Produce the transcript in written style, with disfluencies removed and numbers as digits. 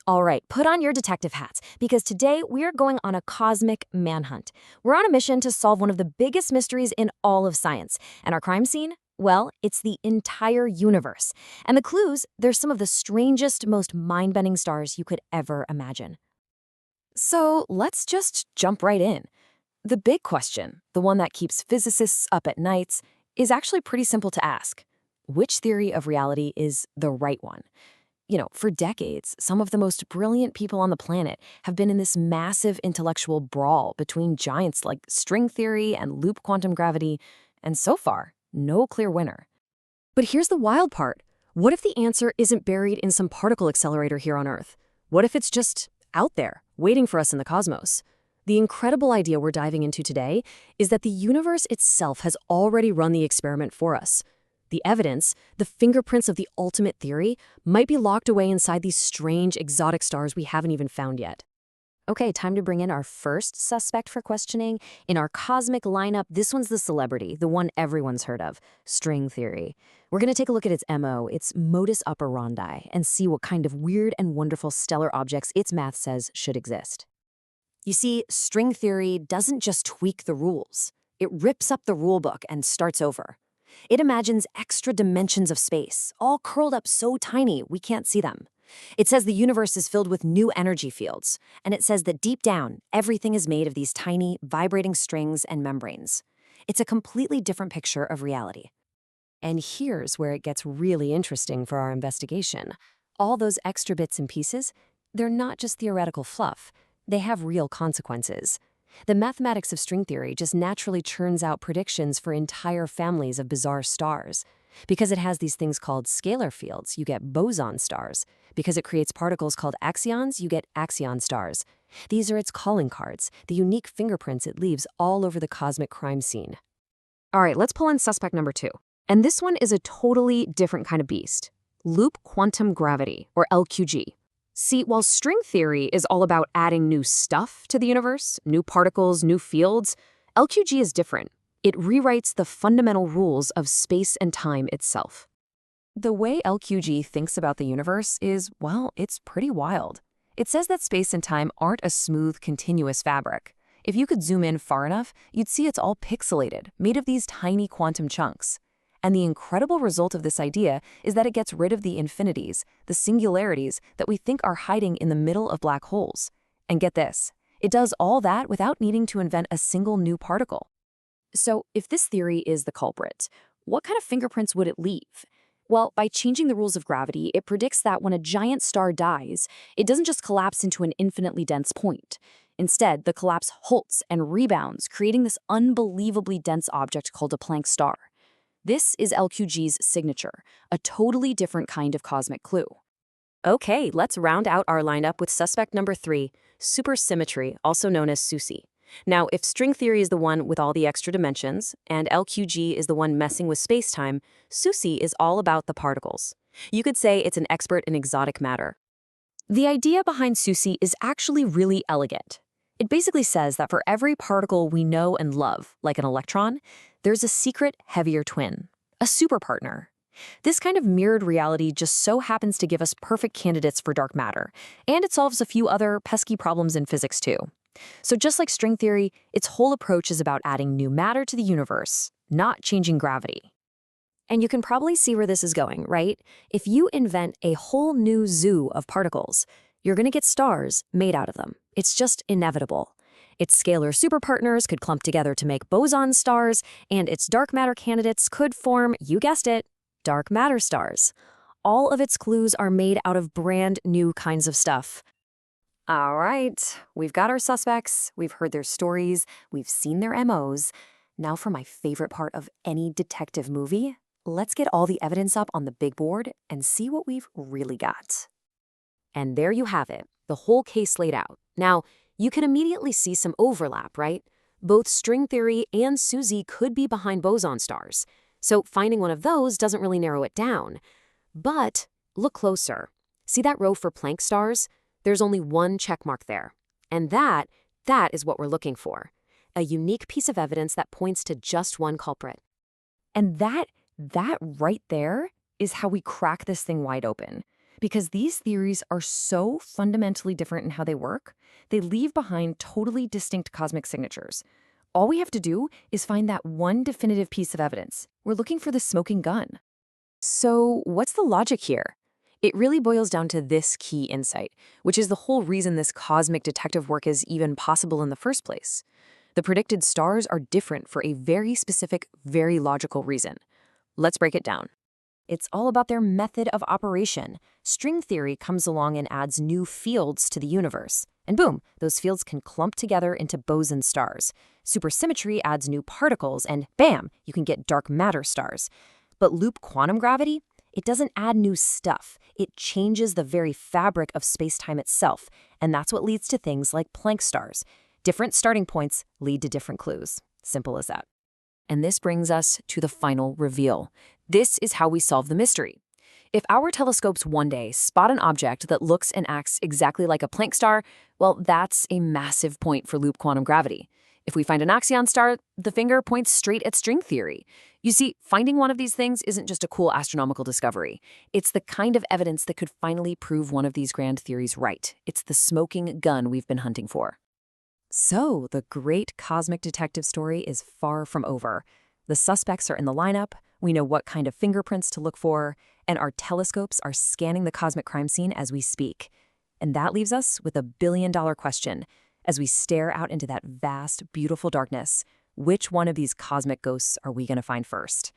All right, put on your detective hats, because today we're going on a cosmic manhunt. We're on a mission to solve one of the biggest mysteries in all of science. And our crime scene? Well, it's the entire universe. And the clues, they're some of the strangest, most mind-bending stars you could ever imagine. So let's just jump right in. The big question, the one that keeps physicists up at nights, is actually pretty simple to ask. Which theory of reality is the right one? For decades, some of the most brilliant people on the planet have been in this massive intellectual brawl between giants like string theory and loop quantum gravity, and so far, no clear winner. But here's the wild part. What if the answer isn't buried in some particle accelerator here on Earth? What if it's just out there, waiting for us in the cosmos? The incredible idea we're diving into today is that the universe itself has already run the experiment for us. The evidence, the fingerprints of the ultimate theory, might be locked away inside these strange, exotic stars we haven't even found yet. Okay, time to bring in our first suspect for questioning. In our cosmic lineup, this one's the celebrity, the one everyone's heard of, string theory. We're going to take a look at its MO, its modus operandi, and see what kind of weird and wonderful stellar objects its math says should exist. You see, string theory doesn't just tweak the rules. It rips up the rulebook and starts over. It imagines extra dimensions of space, all curled up so tiny we can't see them. It says the universe is filled with new energy fields, and it says that deep down, everything is made of these tiny, vibrating strings and membranes. It's a completely different picture of reality. And here's where it gets really interesting for our investigation. All those extra bits and pieces, they're not just theoretical fluff. They have real consequences. The mathematics of string theory just naturally churns out predictions for entire families of bizarre stars. Because it has these things called scalar fields, you get boson stars. Because it creates particles called axions, you get Axion Stars. These are its calling cards, the unique fingerprints it leaves all over the cosmic crime scene. All right, let's pull in suspect number 2. And this one is a totally different kind of beast. Loop quantum gravity, or LQG. See, while string theory is all about adding new stuff to the universe, new particles, new fields, LQG is different. It rewrites the fundamental rules of space and time itself. The way LQG thinks about the universe is, well, it's pretty wild. It says that space and time aren't a smooth, continuous fabric. If you could zoom in far enough, you'd see it's all pixelated, made of these tiny quantum chunks. And the incredible result of this idea is that it gets rid of the infinities, the singularities that we think are hiding in the middle of black holes. And get this, it does all that without needing to invent a single new particle. So if this theory is the culprit, what kind of fingerprints would it leave? Well, by changing the rules of gravity, it predicts that when a giant star dies, it doesn't just collapse into an infinitely dense point. Instead, the collapse halts and rebounds, creating this unbelievably dense object called a Planck Star. This is LQG's signature, a totally different kind of cosmic clue. Okay, let's round out our lineup with suspect number 3, Supersymmetry, also known as SUSY. Now, if string theory is the one with all the extra dimensions, and LQG is the one messing with space-time, SUSY is all about the particles. You could say it's an expert in exotic matter. The idea behind SUSY is actually really elegant. It basically says that for every particle we know and love, like an electron, there's a secret heavier twin, a super partner. This kind of mirrored reality just so happens to give us perfect candidates for dark matter, and it solves a few other pesky problems in physics too. So just like string theory, its whole approach is about adding new matter to the universe, not changing gravity. And you can probably see where this is going, right? If you invent a whole new zoo of particles, you're going to get stars made out of them. It's just inevitable. Its scalar superpartners could clump together to make boson stars, and its dark matter candidates could form, you guessed it, dark matter stars. All of its clues are made out of brand new kinds of stuff. All right, we've got our suspects, we've heard their stories, we've seen their MOs. Now for my favorite part of any detective movie, let's get all the evidence up on the big board and see what we've really got. And there you have it, the whole case laid out. Now, you can immediately see some overlap, right? Both string theory and SUSY could be behind boson stars, so finding one of those doesn't really narrow it down. But look closer. See that row for Planck stars? There's only one checkmark there. And that is what we're looking for. A unique piece of evidence that points to just one culprit. And that right there is how we crack this thing wide open. Because these theories are so fundamentally different in how they work, they leave behind totally distinct cosmic signatures. All we have to do is find that one definitive piece of evidence. We're looking for the smoking gun. So, what's the logic here? It really boils down to this key insight, which is the whole reason this cosmic detective work is even possible in the first place. The predicted stars are different for a very specific, very logical reason. Let's break it down. It's all about their method of operation. String theory comes along and adds new fields to the universe. And boom, those fields can clump together into boson stars. Supersymmetry adds new particles, and bam, you can get dark matter stars. But loop quantum gravity? It doesn't add new stuff. It changes the very fabric of space-time itself, and that's what leads to things like Planck stars. Different starting points lead to different clues. Simple as that. And this brings us to the final reveal. This is how we solve the mystery. If our telescopes one day spot an object that looks and acts exactly like a Planck star, well, that's a massive point for loop quantum gravity. If we find an Axion star, the finger points straight at string theory. You see, finding one of these things isn't just a cool astronomical discovery. It's the kind of evidence that could finally prove one of these grand theories right. It's the smoking gun we've been hunting for. So, the great cosmic detective story is far from over. The suspects are in the lineup, we know what kind of fingerprints to look for, and our telescopes are scanning the cosmic crime scene as we speak. And that leaves us with a billion-dollar question. As we stare out into that vast, beautiful darkness, which one of these cosmic ghosts are we going to find first?